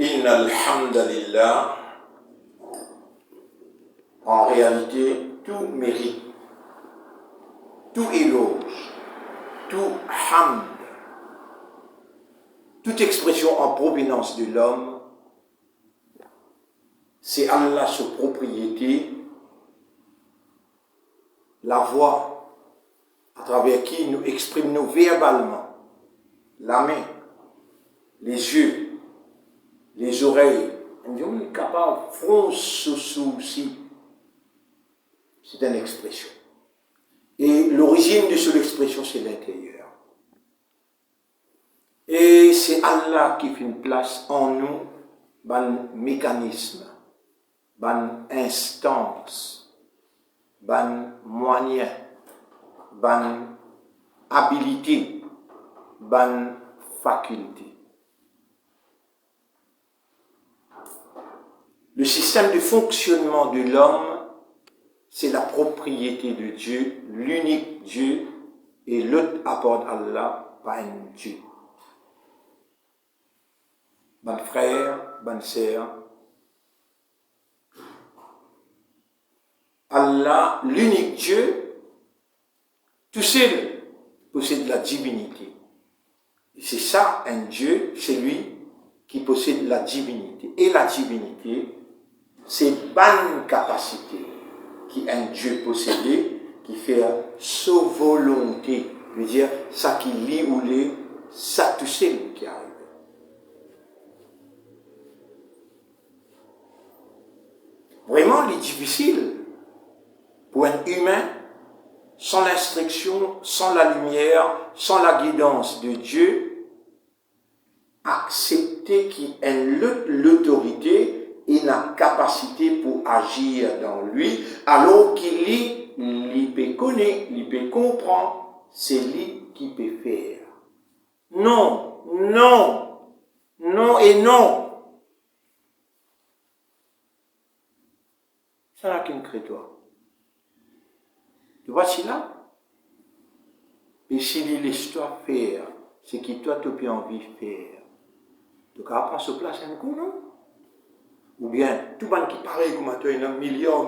Inna alhamdulillah, en réalité, tout mérite, tout éloge, tout hamd, toute expression en provenance de l'homme, c'est Allah sa propriété, la voix à travers qui nous exprimons verbalement, la main, les yeux, les oreilles, nous sommes capables de faire ce souci. C'est une expression. Et l'origine de cette expression, c'est l'intérieur. Et c'est Allah qui fait une place en nous, un mécanisme, une instance, un moyen, une habilité, une faculté. Le système de fonctionnement de l'homme, c'est la propriété de Dieu, l'unique Dieu, et l'autre apporte Allah, pas un Dieu. Bon frère, bonne sœur, Allah, l'unique Dieu, tout seul possède la divinité. Et c'est ça, un Dieu, c'est lui qui possède la divinité. Et la divinité, c'est bonne capacité qui un Dieu possédé, qui fait sa volonté, veut dire ça qui lit ou l'est, ça tout seul qui arrive. Vraiment, il est difficile pour un humain, sans l'instruction, sans la lumière, sans la guidance de Dieu, accepter qu'il ait l'autorité et la capacité pour agir dans lui, alors qu'il peut connaître, il peut comprendre, c'est lui qui peut faire. Non, non, non et non. Ça n'a qu'une créature. Tu vois, c'est là. Et s'il laisse toi faire, c'est que toi, tu peux envie de faire. Donc, après, se place un coup, non? Ou bien, tout le monde qui paraît comme toi, il y a milliards,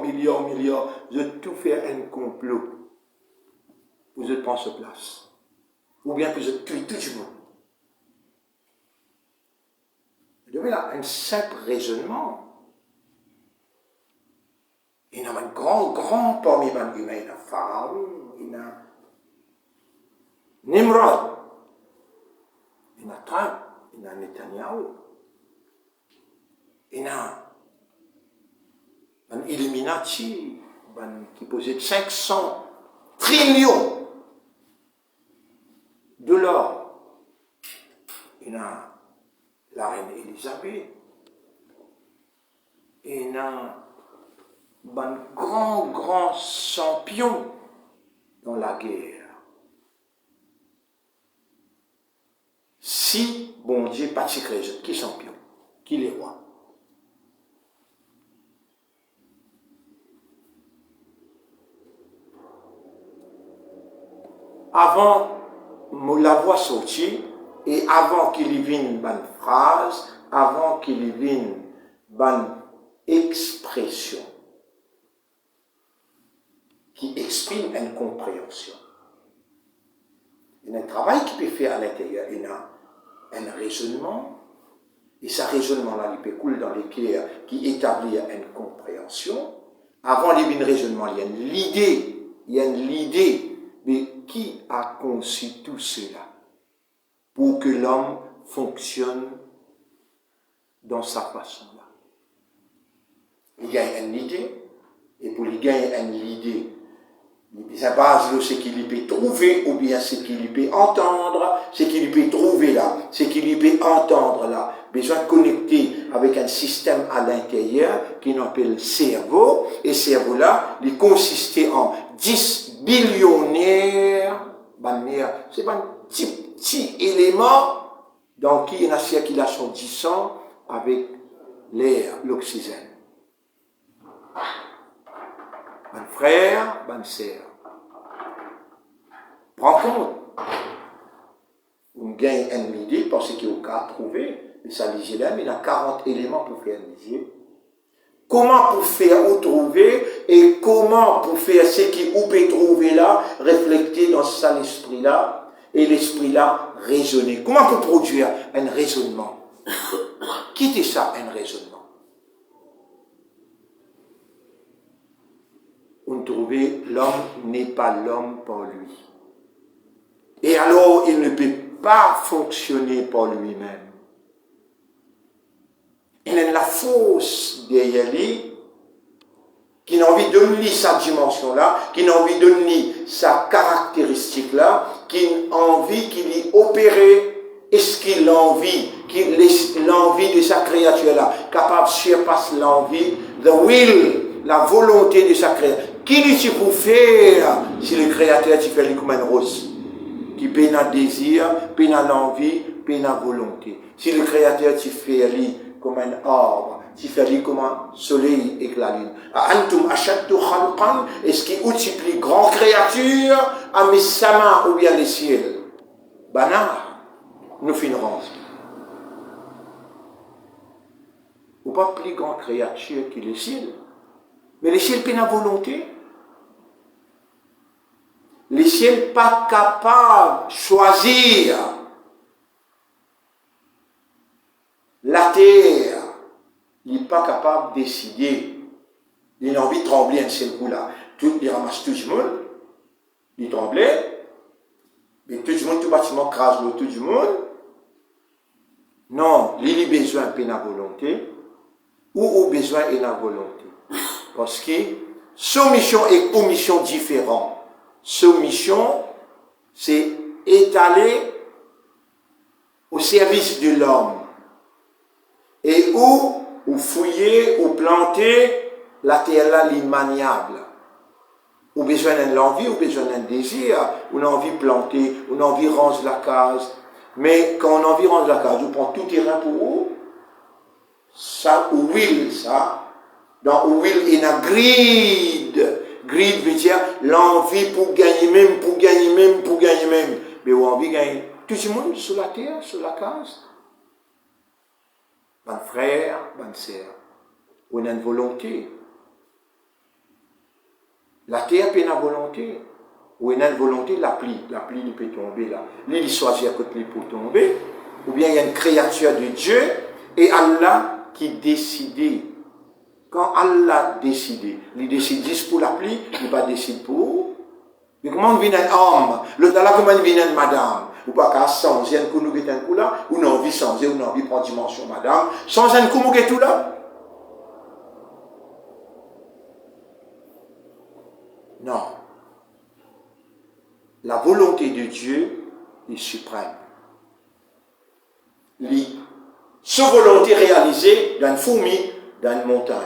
vous êtes tout fait un complot. Vous êtes pas sur place. Ou bien, vous êtes tué tout le monde. Vous devez là un simple raisonnement. Il y a un grand parmi les humains. Il y a Pharaon, il y a Nimrod, il y a Trump, il y a Netanyahu, il y a un Illuminati qui possède 500 trillions de l'or. Il y a la reine Elisabeth. Il y a un grand champion dans la guerre. Si, bon Dieu, pas de secret, qui est champion, qui est roi. Avant la voix sortie, et avant qu'il y vienne une phrase, avant qu'il y vienne une expression qui exprime une compréhension. Il y a un travail qui peut faire à l'intérieur, il y a un raisonnement, et ce raisonnement-là, il peut couler dans l'éclair qui établit une compréhension. Avant il y a un raisonnement, il y a l'idée, mais qui a conçu tout cela pour que l'homme fonctionne dans sa façon-là? Il y a une idée, et pour lui gagner une idée, sa base, c'est qu'il peut trouver, ou bien c'est qu'il peut entendre, c'est qu'il peut trouver là, c'est qu'il peut entendre là. Besoin de connecter avec un système à l'intérieur qui qu'on appelle cerveau, et cerveau là, il consistait en 10 billionnaires, c'est un petit élément dans qui il y a une circulation du sang avec l'air, l'oxygène. Mon frère, bonne sœur, prends compte. On gagne une idée parce qu'il y a qu'à trouver, et ça lisez là, mais il y a 40 éléments pour faire lisez. Comment pour faire ou trouver, et comment pour faire ce qui ou peut trouver là, refléter dans ça l'esprit là, et l'esprit là raisonner. Comment pour produire un raisonnement? Quittez ça, un raisonnement. On trouve l'homme n'est pas l'homme par lui. Et alors, il ne peut pas fonctionner par lui-même. Il a la force derrière lui, qui n'a envie de donner sa dimension-là, qui n'a envie de donner sa caractéristique-là, qui a envie qu'il y opère. Est-ce qu'il a envie, l'envie de sa créature-là, capable de surpasser l'envie, the will, la volonté de sa créature. Qui dit pour faire si le créateur tu fait comme un rose, qui peine un désir, peine une envie, peine une volonté. Si le créateur tu fait lui comme un arbre, tu fais lui comme un soleil et la lune. Antum ashaddu khalqan, est-ce qu'il multiplie grand créature à mes samas ou bien les ciels? Banal. Nous finirons. Ou pas plus grande créature que les ciels. Mais les ciels peine à volonté. Les ciels pas capables de choisir. La terre n'est pas capable de décider. Il a envie de trembler un seul coup là. Il ramasse tout le monde. Il tremblait. Mais tout le monde, tout bâtiment crase le tout le monde. Non, il a besoin de la volonté, ou au besoin de la volonté. Parce que soumission et omission différentes. Soumission, c'est étaler au service de l'homme. Et ou fouiller, ou planter la terre là, l'immaniable. Ou besoin d'un envie, ou besoin d'un désir, ou une envie de planter, ou une envie de ranger la case. Mais quand on a envie de ranger la case, on prend tout terrain pour vous. Ça, ou will, ça. Dans will, il y a greed. Greed veut dire l'envie pour gagner même, pour gagner même, pour gagner même. Mais on a envie de gagner. Tout le monde sur la terre, sur la case. Mon frère, bonne sœur. On a une volonté. La terre peut avoir une volonté. Ou il y a une volonté, la pluie il peut tomber là. Lui, il choisit à côté pour tomber. Ou bien il y a une créature de Dieu et Allah qui décide. Quand Allah décide, il décide juste pour la pluie, il va décider pour. Mais comment on vient un homme? L'autre là, comment on vient une madame? Ou pas qu'à changer un coup, nous un coup là, ou non, envie de changer, ou non, envie de prendre dimension madame. Changer un coup, nous tout là? Non. La volonté de Dieu est suprême. Sa volonté réalisée dans une fourmi, dans une montagne.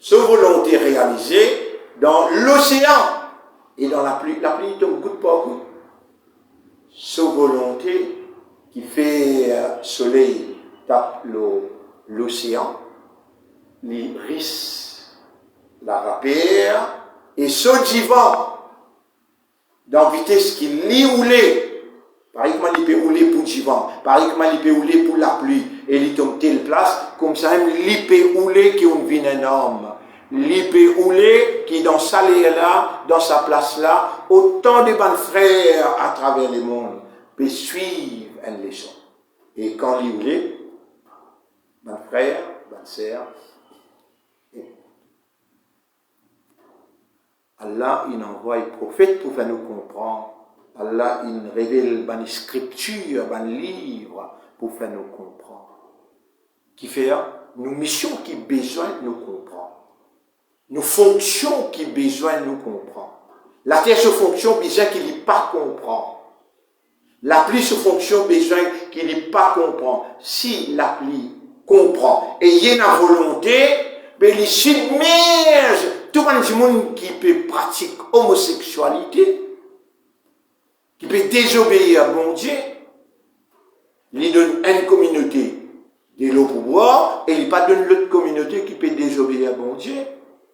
Sa volonté réalisée dans l'océan et dans la pluie. La pluie tombe goutte par goutte. Sa volonté qui fait soleil tape l'océan, les risques, la rapère et ce vivant dans vitesse qui lit ou l'est. Par exemple, il peut rouler pour le vivant, par exemple, il peut rouler pour la pluie, et il tombe telle place, comme ça, il peut rouler qui on vit un homme. Il peut rouler qui dans sa là, dans sa place là, autant de bons frères à travers le monde, peut suivre une leçon. Et quand il roule, bon frère, bonne sœur, Allah, il envoie un prophète pour faire nous comprendre. Allah, il révèle une scripture, un livre pour faire nous comprendre. Qui fait nos missions qui ont besoin de nous comprendre. Nos fonctions qui ont besoin de nous comprendre. La terre se fonction, besoin qu'il n'y pas comprendre. La pluie se fonction, besoin qu'il n'y pas comprendre. Si la pluie comprend et il y a une volonté, mais il submerge tout le monde qui peut pratiquer homosexualité, qui peut désobéir à bon Dieu, il donne une communauté de l'eau pour boire et il ne pas donne l'autre communauté qui peut désobéir à bon Dieu.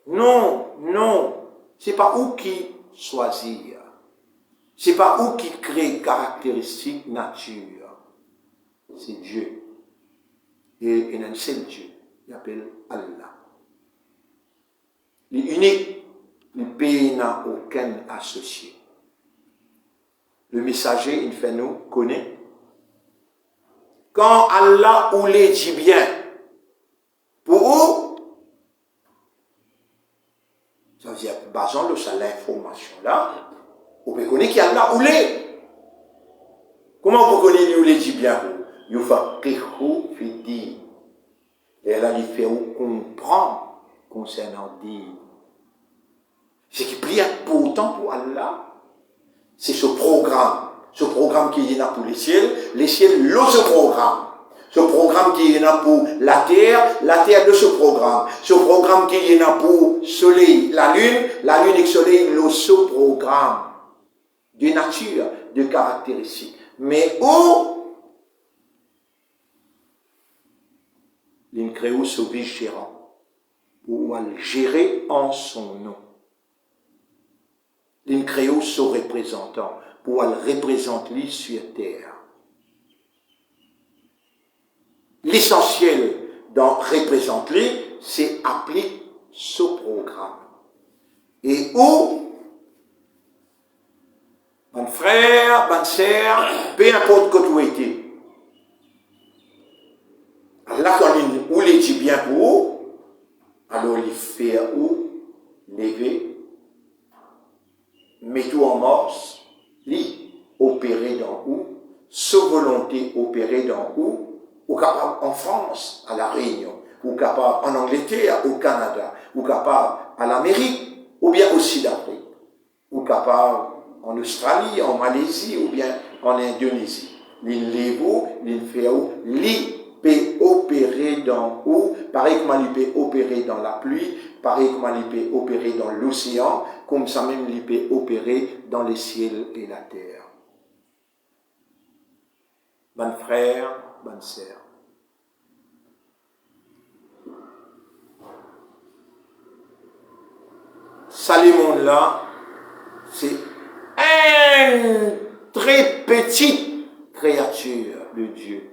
Non, non, c'est pas où qui choisir. C'est pas où qui crée caractéristiques nature. C'est Dieu. Et il y a un seul Dieu, il appelle Allah. Il est unique, le pays n'a aucun associé. Le messager, il fait nous connaître. Quand Allah ou les dit bien, pour eux, ça veut dire, basant sur l'information là, on peut connaître qu'il y a Allah ou les. Comment on peut connaître où les dit bien pour eux? Il faut qu'il dit. Et elle a fait comprendre concernant dire. Ce qui prie pourtant pour Allah, c'est ce programme qui est là pour les ciels, l'autre programme. Ce programme qui est là pour la terre de ce programme qui est là pour le soleil, la lune et le soleil, l'autre programme de nature, de caractéristiques. Mais où il crée ce vigérant pour le gérer en son nom. Il crée ce représentant pour le représenter sur terre. L'essentiel dans représenter, c'est appliquer ce programme. Et où, mon frère, bonne sœur, peu importe que tu étais, là, quand il les dit bien pour vous, alors il fait où, lever, mettez en morse, lui, opérer dans où, sa volonté opérer dans où, ou capable en France, à La Réunion, ou capable en Angleterre, au Canada, ou capable à l'Amérique, ou bien au Sud-Afrique, ou capable en Australie, en Malaisie, ou bien en Indonésie. L'Ilévo, l'Inféo, peut opérer dans où, pareil comme il peut opérer dans la pluie, pareil comme il peut opérer dans l'océan, comme ça même il peut opérer dans les ciels et la terre. Bon frère, bonne sœur. Ça, le monde-là, c'est une très petite créature de Dieu.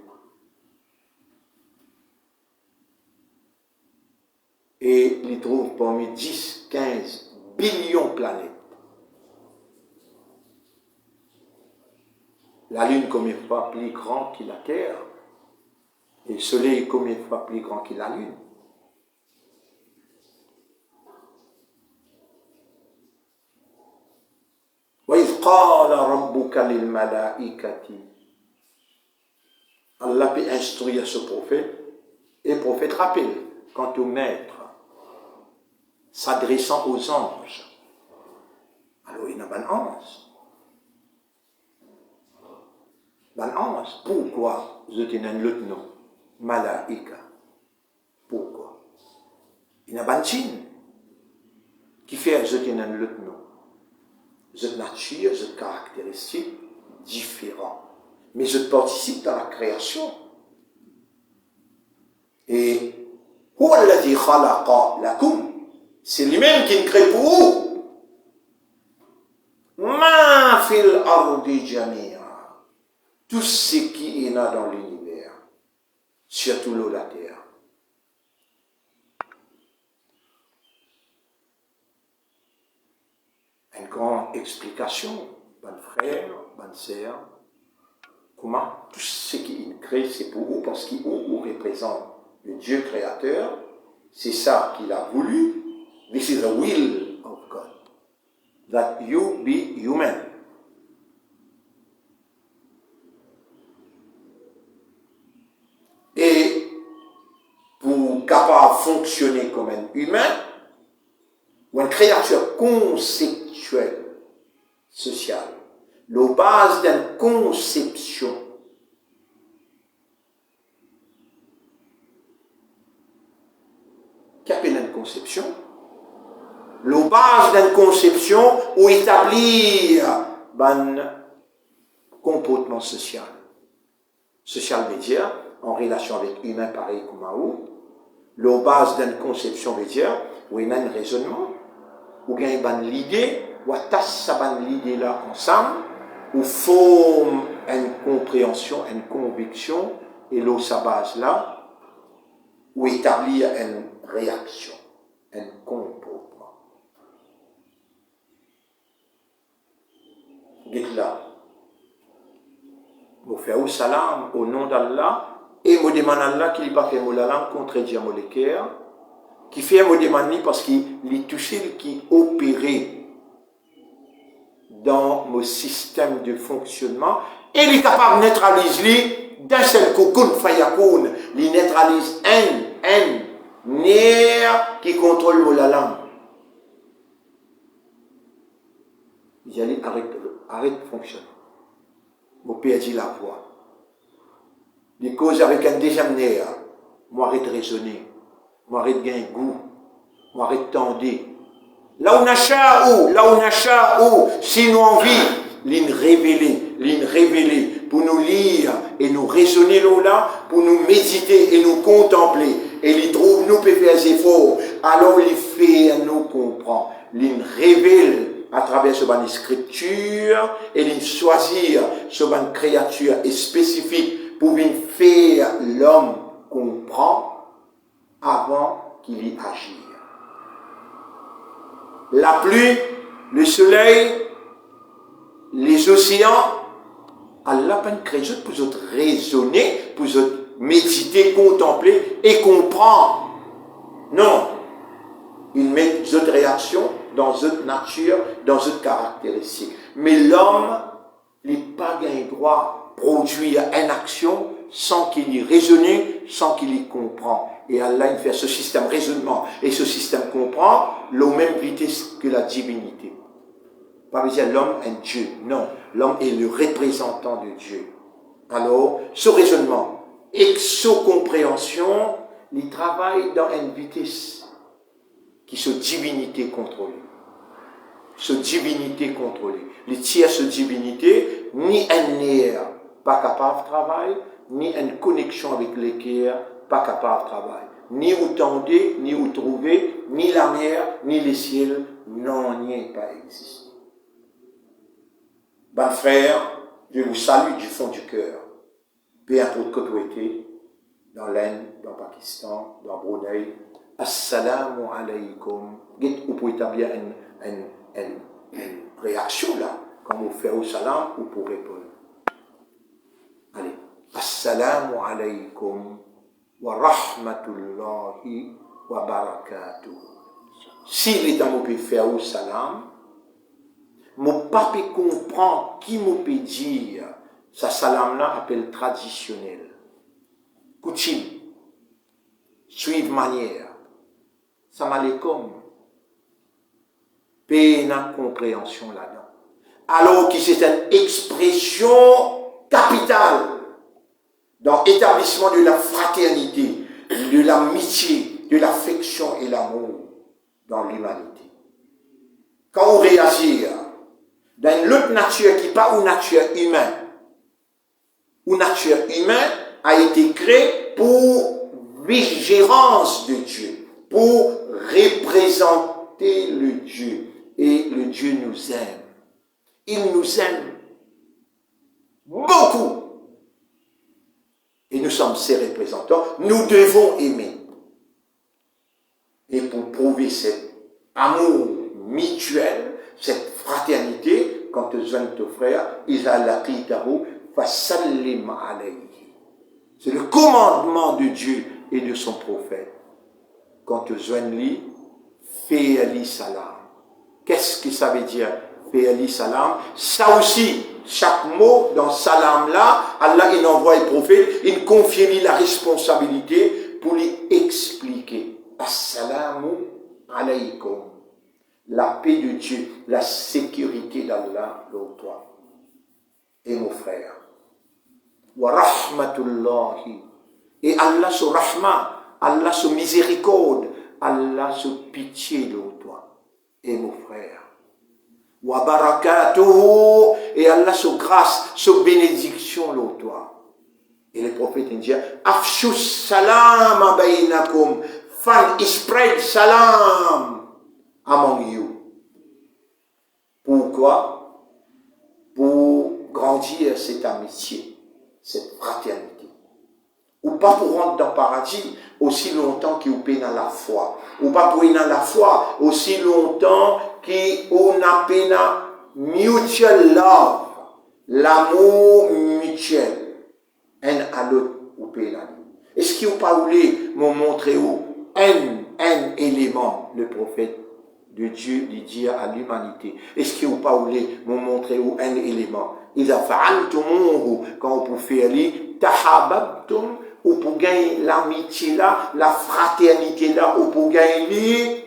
Et il trouve parmi 10, 15 billions de planètes. La Lune combien de fois plus grand que la Terre, et le Soleil combien de fois plus grand que la Lune. وَإِذْ قَالَ رَبُّكَ لِلْمَلَائِكَةِ Allah peut instruire ce prophète, et le prophète rappelle, quant au maître, s'adressant aux anges. Alors il y a un ange. Un ange, pourquoi je tenais l'autre nom? Malaika. Pourquoi? Il y a un djinn qui fait je tenais l'autre nom. Je nature, je caractéristique différent. Mais je participe dans la création. Et c'est lui-même qui me crée pour vous. Ma fil ardi jamia. Tout ce qui est là dans l'univers, surtout l'eau, la terre. Une grande explication, bonne frère, bonne sœur, comment tout ce qui crée, c'est pour vous, parce qu'il vous représente le Dieu créateur, c'est ça qu'il a voulu. This is the will of God, that you be human. Et pour capable fonctionner comme un humain, ou une créature conceptuelle, sociale, la base d'une conception. Qu'appelle une conception? La base d'une conception ou établir un comportement social. Social veut dire en relation avec l'humain pareil comme à vous. La base d'une conception veut dire où il y a un raisonnement, où il y a une idée, où il l'idée là ensemble, où forme une compréhension, une conviction, et l'eau sa base là, ou établir une réaction, un comportement. Dites là, vous faites au salam au nom d'Allah et vous demandez à Allah qu'il n'a pas fait la langue contredire mon cœur, qui fait me demander parce qu'il est touché, qui opérait dans mon système de fonctionnement et il est capable de neutraliser d'un seul coup, kun fayakoun, il neutralise un nerf qui contrôle la langue. Il dit arrête de fonctionner. Vous perdez la voix. Les causes avec un deuxième nerf, moi arrête de raisonner, moi arrête de gagner goût, moi arrête de tendre. Là où n'a si nous envie, l'in révéler, pour nous lire et nous raisonner là, pour nous méditer et nous contempler, et il trouve nous peut faire des efforts, alors il fait nous comprendre, l'in révèle à travers ce ban scripture, et l'in choisir ce ban créature spécifique pour venir faire l'homme comprendre avant qu'il y agisse. La pluie, le soleil, les océans, Allah n'a pas créé pour vous raisonner, pour vous méditer, contempler et comprendre. Non. Il met d'autres réactions dans d'autres natures, dans d'autres caractéristiques. Mais l'homme n'a pas le droit de produire une action sans qu'il y raisonne, sans qu'il y comprend. Et Allah il fait ce système raisonnement et ce système comprend la même vitesse que la divinité. Pas dire l'homme est Dieu. Non, l'homme est le représentant de Dieu. Alors, ce raisonnement et ce compréhension, il travaille dans une vitesse qui se divinité contrôlée. Ce divinité contrôlée. Les tiers ce divinité, ni un nerf pas capable de travailler, ni une connexion avec l'équerre, pas capable de travailler. Ni où tendez, ni où trouver, ni la mer, ni les ciels, non, n'y pas existé. Ben frère, je vous salue du fond du cœur. Peu importe que vous êtes, dans l'Inde, dans le Pakistan, dans Brunei, Assalamu alaikum. Vous pouvez établir une réaction là, quand vous faites au salam ou pour répondre. Allez, Assalamu alaikum wa rahmatullahi wa barakatuh. Si les gens peuvent faire au salam, mon papa comprend qui me peut dire, ça salam là appelle traditionnel. Coutume, suivre manière, salam alaikum, peine compréhension là-dedans. Alors que c'est une expression capitale dans l'établissement de la fraternité, de l'amitié, de l'affection et l'amour dans l'humanité. Quand on réagit dans l'autre nature qui n'est pas une nature humaine, une nature humaine a été créée pour vigérance de Dieu, pour représenter le Dieu. Et le Dieu nous aime. Il nous aime beaucoup. Et nous sommes ses représentants. Nous devons aimer. Et pour prouver cet amour mutuel, cette fraternité, quand tu joignes ton frère, c'est le commandement de Dieu et de son prophète. Quand tu joignes lui, fais ali salam. Qu'est-ce que ça veut dire? Fais ali salam. Ça aussi, chaque mot dans salam là, Allah il envoie le prophète, il confie lui la responsabilité pour lui expliquer. Assalamu alaykum. La paix de Dieu, la sécurité d'Allah pour toi et mon frère. Wa rahmatullahi. Et Allah se rahma, Allah se miséricorde, Allah se pitié de toi et mon frère. Wa barakatuhu. Et Allah se grâce, se bénédiction de toi. Et le prophète dit, afshu salam bainakum. Spread salam among you. Pourquoi? Pour grandir cette amitié, cette fraternité. Ou pas pour rentrer dans le paradis aussi longtemps qu'il ou dans la foi. Ou pas pour aller dans la foi aussi longtemps qu'on a peine mutual love, l'amour mutuel. Un à l'autre ou peine. Est-ce qu'il n'y a pas voulu me montrer où un élément, le prophète de Dieu dit à l'humanité? Est-ce qu'il n'y a pas voulu me montrer où un élément? Il a fait quand vous pouvez faire tahababtum, ou pour gagner l'amitié là, la fraternité là, ou pour gagner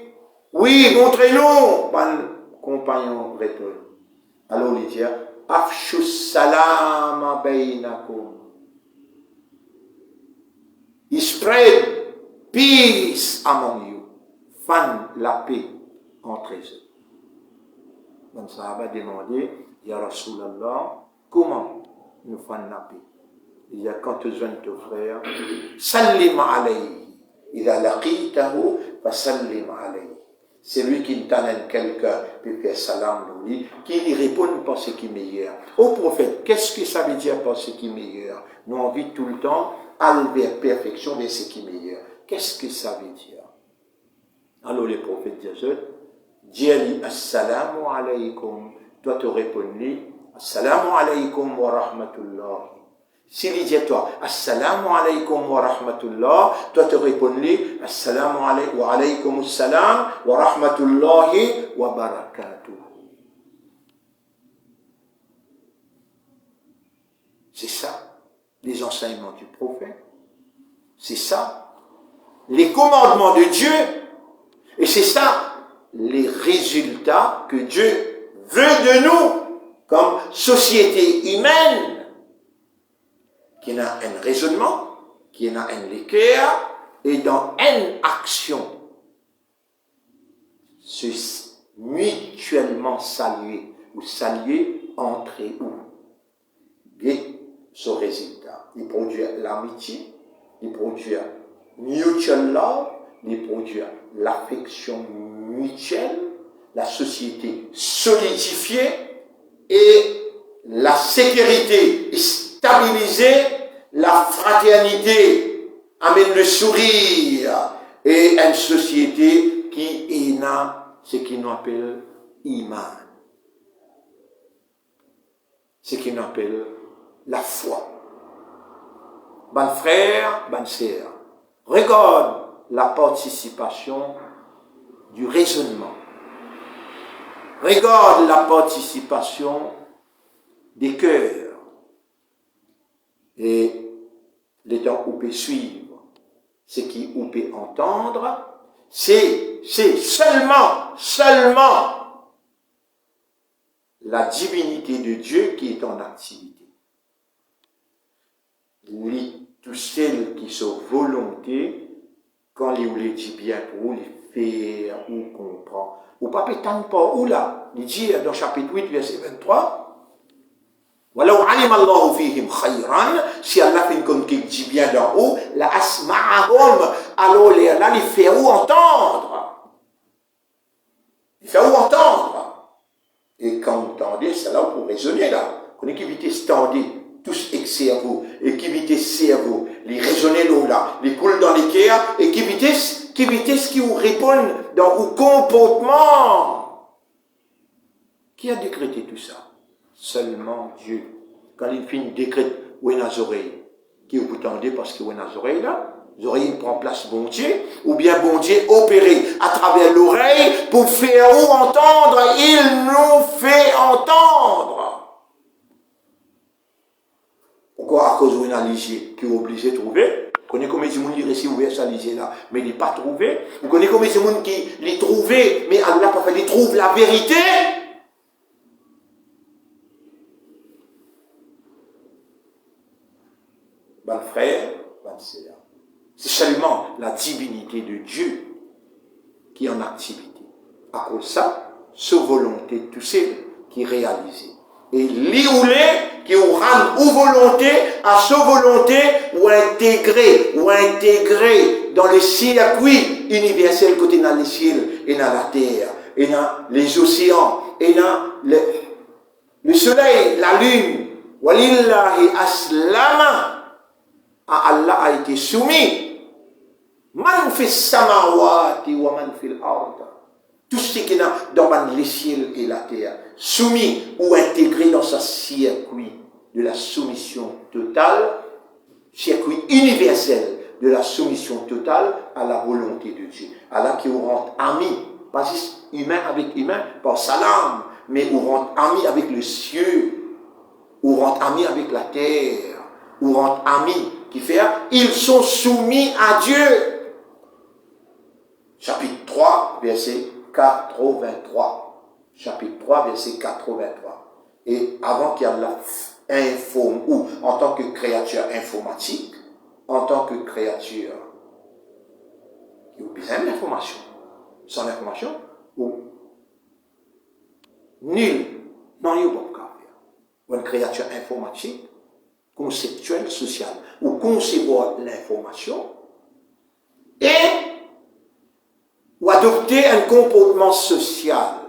oui, montrez-nous, mon compagnon répond. Alors il dit, afshus salam bainakum. He spread peace among you. Fan la paix entre eux. Donc ça va demander, Ya Rasulallah, comment nous faisons la paix? Il y a quand tu viens ton frère, sallim alayhi. Il a laqitahu, fa sallim alayhi. C'est lui qui t'amène quelqu'un, puis fait salam lui, qui lui répond par ce qui est meilleur. Au prophète, qu'est-ce que ça veut dire par ce qui est meilleur? Nous envie tout le temps aller vers perfection, vers ce qui est meilleur. Qu'est-ce que ça veut dire? Alors le prophète dit assalamu alaykum. Toi tu réponds assalamu alaykum wa rahmatullah. S'il dit à toi, assalamu alaykum wa rahmatullah, toi te réponds assalamu alaykum wa alaykum assalam wa rahmatullahi wa barakatuh. C'est ça, les enseignements du prophète. C'est ça, les commandements de Dieu. Et c'est ça, les résultats que Dieu veut de nous comme société humaine. Qui a un raisonnement, qui a un cœur et dans une action. Se mutuellement saluer ou saluer entre eux. Et ce résultat, il produit l'amitié, il produit mutual love, il produit l'affection mutuelle, la société solidifiée et la sécurité stabilisée. La fraternité amène le sourire et une société qui a ce qu'on appelle iman. Ce qu'on appelle la foi. Bon frère, bonne sœur, regarde la participation du raisonnement. Regarde la participation des cœurs. Et les temps où peut suivre, ce qui où peut entendre, c'est seulement la divinité de Dieu qui est en activité. Tous celles qui sont volonté, quand les ou les dit bien pour les faire ou comprendre, ou pas pétendre pas où là, il dit dans chapitre 8, verset 23, ولو علم الله فيهم خيرا, si Allah fait une qui dit bien d'en haut, la asma'ahum, alors là, il fait où entendre. Il fait où entendre. Et quand vous entendez, c'est là pour raisonner là. Qu'on est qui vite standé, tous avec cerveau, et qui vite cerveau, les raisonner là, les coule dans les cœurs, et qui vitesse qui vous répondent dans vos comportements. Qui a décrété tout ça? Seulement Dieu. Quand il fait une décrète où il y a les oreilles, qui vous tendez parce qu'il y a les oreilles là, les oreilles prennent place bon Dieu, ou bien bon Dieu opéré à travers l'oreille pour faire ou entendre, il nous fait entendre. Pourquoi? À cause où il y a l'isier qui est obligé de trouver. Vous connaissez combien de gens qui réussissent à ouvrir ça l'isier là, mais il n'est pas trouvé. Vous connaissez combien de gens qui l'ont trouvé, mais Allah pas fait, il trouve la vérité. Bon frère, bonne sœur, c'est seulement la divinité de Dieu qui est en activité. À cause de ça, sa volonté, tout c'est qui est réalisé. Et l'ioulé qui rend ou volonté à sa volonté ou intégrer dans le circuit universel côté dans les ciels et dans la terre et dans les océans et dans le soleil, la lune. Walillahi aslama. à Allah a été soumis. Man fi samawati wa man fil ard. Tout ce qui est dans les ciels et la terre, soumis ou intégré dans ce circuit de la soumission totale, circuit universel de la soumission totale à la volonté de Dieu. Allah qui vous rend amis, pas juste humain avec humain, par salam, mais vous rend amis avec le ciel, vous rend amis avec la terre, vous rend amis qui fait, ils sont soumis à Dieu. Chapitre 3, verset 83. Chapitre 3, verset 83. Et avant qu'il y ait l'informe, ou en tant que créature informatique, en tant que créature qui a besoin d'information. Sans information, ou nul, non, il n'y a pas de cas. Ou une créature informatique, conceptuelle, sociale, ou concevoir l'information, et ou adopter un comportement social.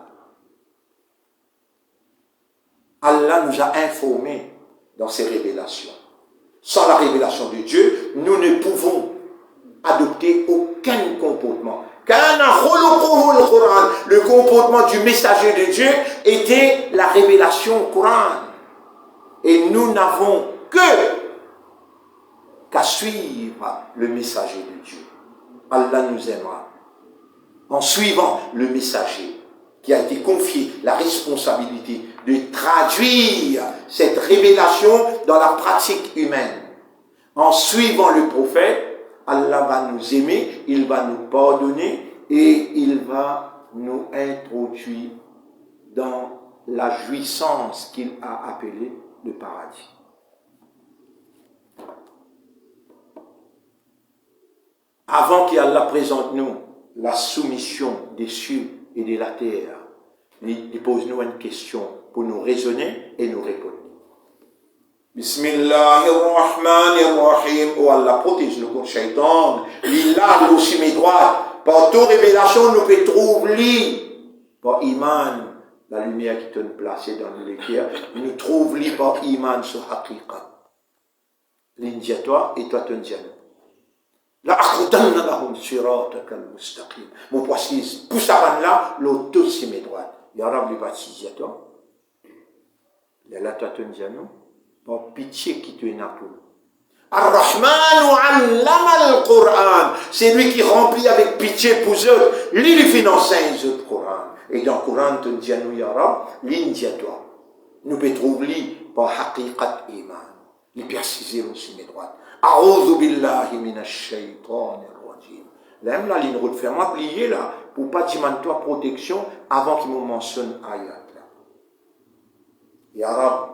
Allah nous a informés dans ses révélations. Sans la révélation de Dieu, nous ne pouvons adopter aucun comportement. Le comportement du messager de Dieu était la révélation Coran. Et nous n'avons qu'à suivre le messager de Dieu. Allah nous aimera. En suivant le messager qui a été confié la responsabilité de traduire cette révélation dans la pratique humaine. En suivant le prophète, Allah va nous aimer, il va nous pardonner et il va nous introduire dans la jouissance qu'il a appelée le paradis. Avant qu'Allah présente nous la soumission des cieux et de la terre, il pose-nous une question pour nous raisonner et nous répondre. Bismillahirrahmanirrahim. Oh Allah, protège-nous contre Shaitan. L'Illah aussi mes droits. Par toute révélation, nous pouvons trouver par Iman, la lumière qui te placée dans le cœur, nous trouvons par Iman sur Haqiqat. L'India toi et toi ton Dieu. La akhudanna lahum siratakal mustaqim. Mon poisson, pour ça là, l'auto c'est mes droits. Ya Rab li baptise toi. La toi ton Dieu non. Par pitié qui te n'appelle. Ar-Rahman allama al-Qur'an. C'est lui qui remplit avec pitié pour eux. Lui finance le Coran. Et dans le Coran, tu dis à nous, Ya Rab, l'India toi. Nous pouvons trouver par haqiqat iman. Les préciser aussi mes droits. A'udhu billahi minash shaitanir rajim. Là, la ligne route ferme, plier là, pour pas demander toi protection avant qu'il me mentionne ayat là. Ya Rab,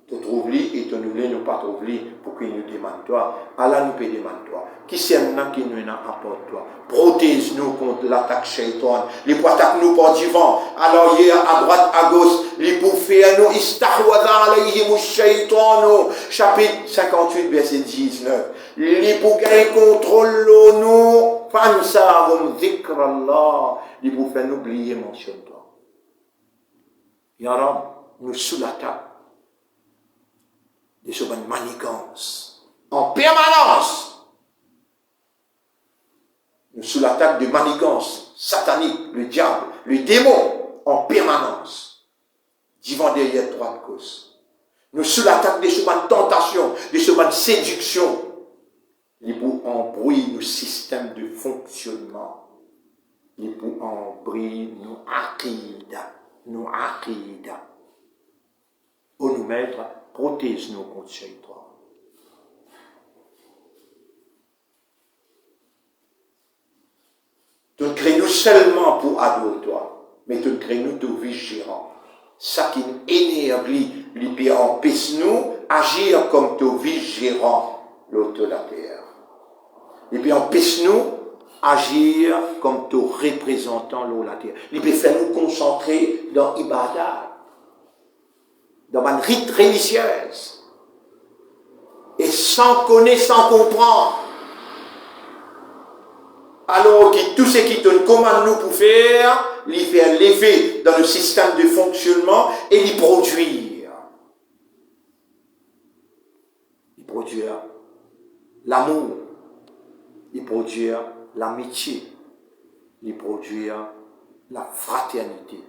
te trouve-li et te nous pas trouve-li pour qu'il nous demande toi. Allah nous peut demander toi. Qui c'est maintenant qui nous apporte toi? Protège-nous contre l'attaque shaitan. Les pour attaquer nous par devant. Alors hier à droite, à gauche, les pour faire nous istahwada alayhim shaitan. Chapitre 58, verset 19. Les pour gagner contrôle nous. Fansahum zikrallah. Les pour faire nous oublier mentionne-toi. Ya Rab, nous sous l'attaque de ce bonne manigance en permanence. Nous sous l'attaque de manigance satanique, le diable, le démon en permanence. Divant derrière droite cause. Nous sous l'attaque de ce bonne tentation, de ce bonne séduction. Les pour embrouiller nos systèmes de fonctionnement. Les pour embrouiller nos aqidas. Nos aqidas. Pour nous mettre, protège-nous contre Shaitan. Tu ne crées nous seulement pour adorer toi, mais tu ne crées nous de vigilants. Ça qui nous énerve, lui empêche nous agir comme tu vigilants, l'autre de la terre. Et puis empêche nous agir comme tu représentant l'autre de la terre. Il peut faire nous concentrer dans l'ibadah, dans une rite religieuse, et sans connaître, sans comprendre. Alors que tout ce qui te commande nous pour faire, les faire lever dans le système de fonctionnement et les produire. Les produire l'amour, il produit l'amitié, il produit la fraternité.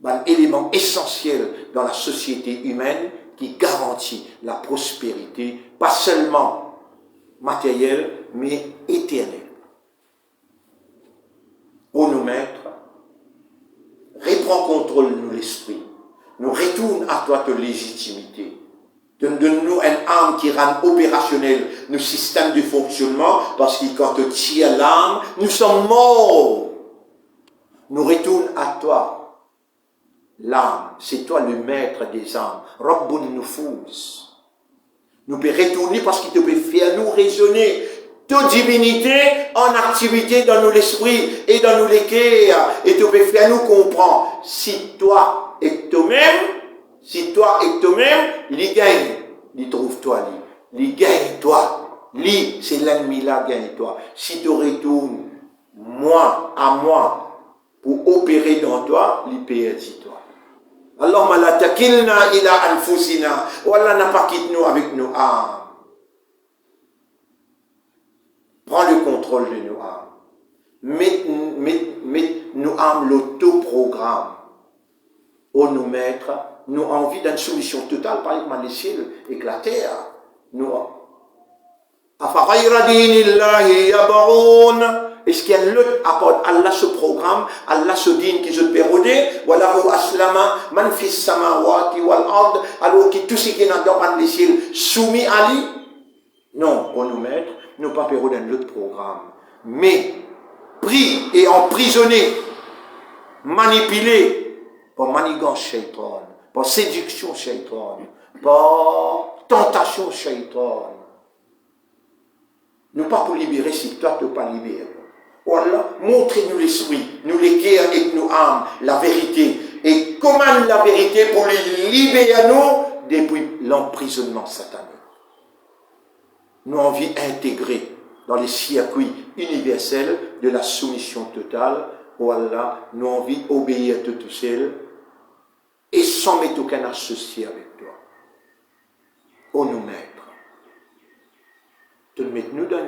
Un élément essentiel dans la société humaine qui garantit la prospérité, pas seulement matérielle, mais éternelle. Ô nos maîtres, reprends contrôle de l'esprit, nous retourne à toi de légitimité. Donne-nous une âme qui rend opérationnel nos systèmes de fonctionnement, parce que quand tu tires l'âme, nous sommes morts. Nous retourne à toi. L'âme, c'est toi le maître des âmes. Rabbun Nufus. Nous pouvons retourner parce qu'il te peut faire nous raisonner toute divinité en activité dans nos esprits et dans nos cœurs. Et tu peux faire nous comprendre. Si toi et toi-même, il gagne. Il trouve toi, il gagne toi. Lui, c'est l'ennemi là, gagne toi. Si tu retournes, moi, pour opérer dans toi, il perd toi. Allahumma la takilna ila anfusina. Oh Allah n'a pas quitté nous avec nos âmes. Prends le contrôle de nos âmes. Mets nos âmes l'autoprogramme. Oh nos maîtres, nous avons envie d'une solution totale, par exemple les ciels et la terre. Nous afaghayra dinillahi yab'un. Est-ce qu'il y a un autre apport Allah ce programme, Allah ce din qui se pérodé, wallahu aslama man fis samawati wal ard, alors que tout ce qui est dans les ciels soumis à lui? Non, on nous met, nous pas pérodé un autre programme, mais pris et emprisonné, manipulé par manigance shaitan, par séduction shaitan, par tentation shaitan. Nous pas pour libérer si toi tu pas libéré. Voilà, montrez-nous l'esprit, nous les cœurs et nos âmes, la vérité. Et commande la vérité pour les libérer à nous depuis l'emprisonnement satanique. Nous avons envie d'intégrer dans les circuits universels de la soumission totale. Voilà, nous avons envie d'obéir à tout seul et sans mettre aucun associé avec toi. Oh nous maîtres, te mettez-nous dans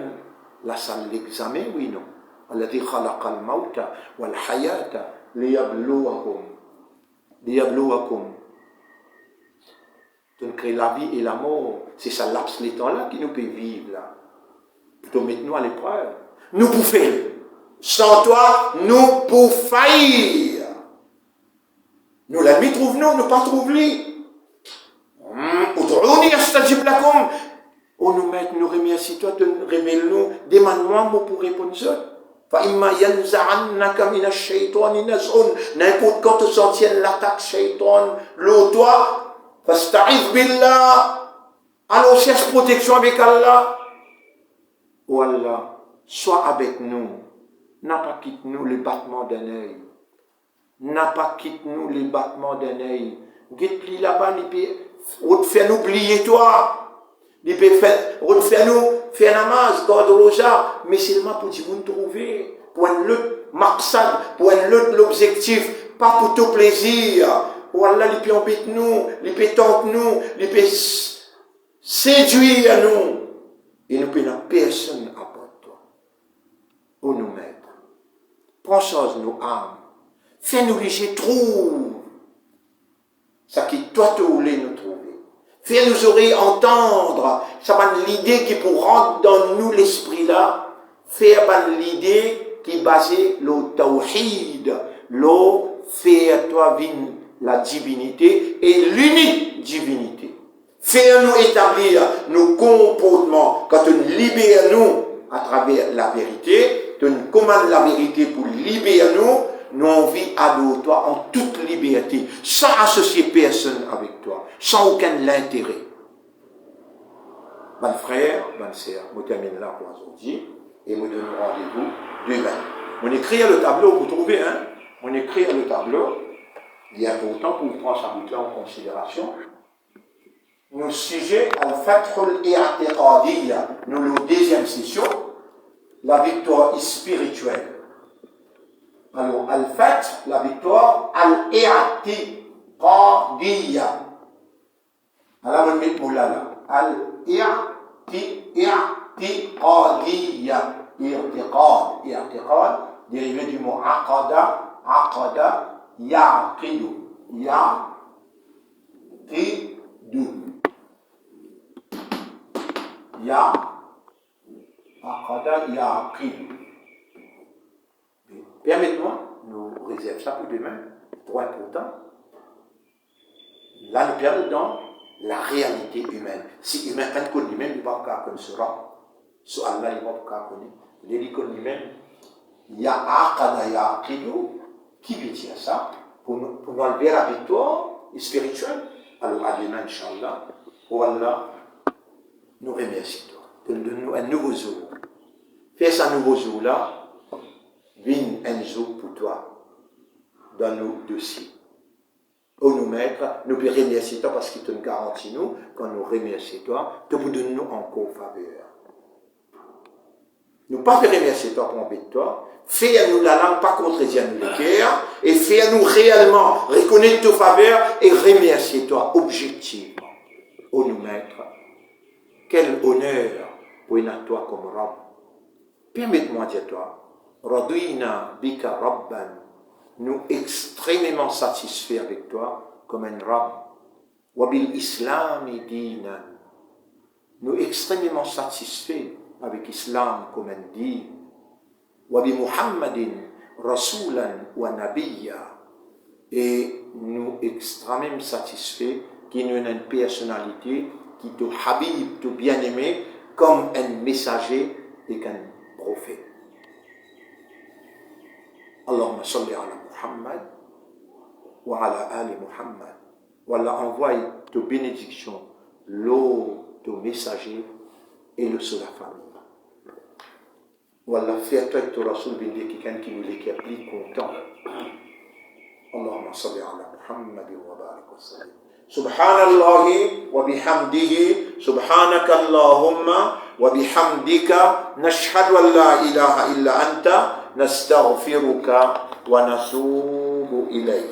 la salle d'examen, oui, non? الذي خلق الموت والحياة ليبلوكم. Donc la vie et la mort, c'est ça laps les temps là qui nous peut vivre là. Plutôt mettez-nous à l'épreuve. Nous pouvons faire. Sans toi, nous pouvons faillir. Nous l'ennemi trouve nous pas trouve lui. Ud'ouni astajib lakum. Oh nous maîtres, nous remercie toi, révèle-nous, demande-moi pour répondre ça. N'importe quand tu sens l'attaque shaitan, l'eau toi, fasta'idh billah, alors cherche protection avec Allah. Oh Allah, sois avec nous, n'a pas quitté nous les battements d'un œil, n'a pas quitté nous les battements d'un œil. Guette-lui là-bas, il peut faire nous oublier toi. Il peut faire nous faire namaz, garde roja, mais seulement pour dire vous trouver, pour un autre maqsad, pour un autre l'objectif, pas pour tout plaisir. Wallah, il peut embêter nous, il peut tenter nous, il peut séduire nous. Et nous pouvons personne à part toi. Ô nous maîtres, prends soin de nos âmes, fais-nous léger, trouve ça qui toi te voulais nous trouver. Fais nous oreilles entendre, ça va l'idée qui pour rentrer dans nous l'esprit là, faire l'idée qui est basée le tawhid, faire toi vin la divinité et l'unique divinité. Faire nous établir nos comportements quand on libère nous à travers la vérité, on commande la vérité pour libérer nous envie à toi en toute liberté, sans associer personne avec toi, sans aucun intérêt. Mon frère, bonne sœur, je termine là pour aujourd'hui et je donne rendez-vous demain. On écrit le tableau, vous trouvez, hein? On écrit le tableau, il est important pour vous prendre ça en considération. Nos sujets, al-Fathul i'tiqadiyya, nous la deuxième session, la victoire spirituelle. Alors, al-Fath, la victoire, al-i'tiqadiyya. Alors, on met le mot là, al-i'tiqadiyya. i'tiqadiyya. I'tiqad, dérivé du mot aqada, yaqidu. Aqada, yaqidu. Permettez-moi, nous réserve ça pour demain, trop important. Là, nous perdons dans la réalité humaine. Si humain ne connaît lui-même, il ne va pas connaître cela. So Allah, il ne va pas connaître. Il dit qu'on lui-même, aqada, yaqidu, qui veut dire ça? Pour nous enlever la victoire spirituelle. Alors, à demain, Inch'Allah, pour Allah, nous remercions toi. Donne-nous un nouveau jour. Fais ce nouveau jour-là. Viens un jour pour toi dans nos dossiers. Ô nous maîtres, nous pouvons remercier toi parce qu'il te garantit nous, quand nous remercions toi, te vous donne nous encore faveur. Nous pas faire remercier toi pour embêter toi, fais à nous la langue, pas contredire nous le cœur, et fais à nous réellement reconnaître ta faveur et remercier toi objectivement. Ô nous maîtres, quel honneur pour une à toi comme Rab. Permette-moi de dire toi, Radouina bika Rabban, nous extrêmement satisfaits avec toi comme un Rab. Wabil Islam dinan, nous extrêmement satisfaits avec l'Islam comme un din. Wabi Muhammadin Rasulan wa Nabiyya, et nous extrêmement satisfaits qu'il y ait une personnalité qui te habib, te bien-aimé, comme un messager et qu'un prophète. Allahumma salli ala Muhammad wa ala ali Muhammad. Wallah, envoie tes bénédictions, l'eau, tes messagers et le sur la famille. Wallah, fais-toi que ton Rasoul bin dit quelqu'un qui nous est plus content. Allahumma salli ala Muhammad wa barik wa sallim. Subhanallahi wa bihamdihi, subhanaka Allahumma wa bihamdika, nashhadu an la ilaha illa anta, nastaghfiruka wa natubu ilayk.